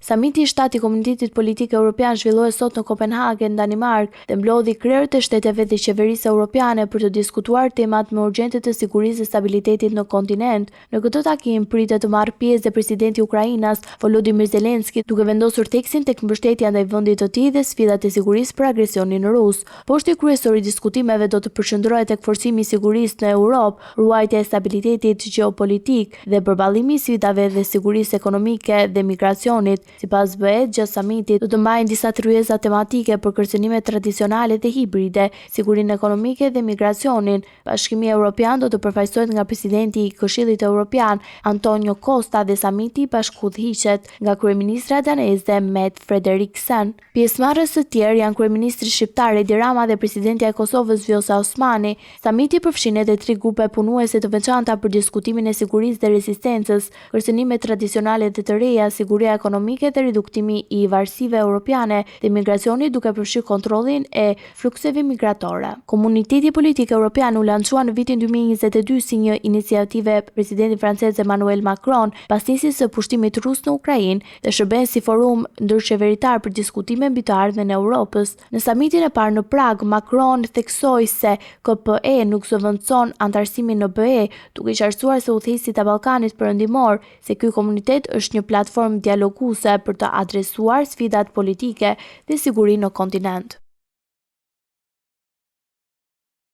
Samiti i 7 i Komunitetit Politik Evropian zhvillohet sot në Kopenhagen, Danimarkë, dhe mblodhi krerët e shteteve dhe qeverisë europiane për të diskutuar temat më urgjente të sigurisë dhe stabilitetit në kontinent. Në këtë takim pritet të marrë pjesë dhe presidenti i Ukrainas, Volodymyr Zelensky, duke vendosur teksin tek mbështetja ndaj vendit të tij dhe sfidat e sigurisë për agresionin rus. Poshti kryesor i diskutimeve do të përqendrohet tek forcimi i sigurisë në Europë, ruajtja e stabilitetit gjeopolitik dhe përballimi i sfidave dhe sigurisë ekonomike dhe migracionit. Sipas BE-s, gjatë samitit do të mbajnë disa tryeza tematike për kërcënimet tradicionale dhe hibride, sigurinë ekonomike dhe migracionin. Bashkimi Evropian do të përfaqësohet nga presidenti i Këshillit Evropian, Antonio Costa, dhe samiti bashkëudhëhiqet nga kryeministra daneze Mette Frederiksen. Pjesëmarrës të tjerë janë kryeministri shqiptar Edi Rama dhe presidentja e Kosovës Vjosa Osmani. Samiti përfshin edhe 3 grupe punuese të veçanta për diskutimin e sigurisë dhe rezistencës, kërcënimet tradicionale dhe të reja, siguria ekonomike dhe reduktimi i varësive europiane dhe migracioni, duke përfshirë kontrollin e flukseve migratore. Komuniteti Politik Evropian u lançua në vitin 2022 si një iniciativë e presidentit francez Emmanuel Macron pas nisjes së pushtimit rus në Ukrainë dhe shërben si forum ndërqeveritar për diskutime mbi të ardhmen e Europës. Në samitin e parë në Prag, Macron theksoi se KPE nuk zëvendëson antarësimin në BE, duke qartësuar se udhëheqësit e Ballkanit Perëndimor se ky komunitet është një platformë dialoguese për të adresuar sfidat politike dhe sigurinë në kontinent.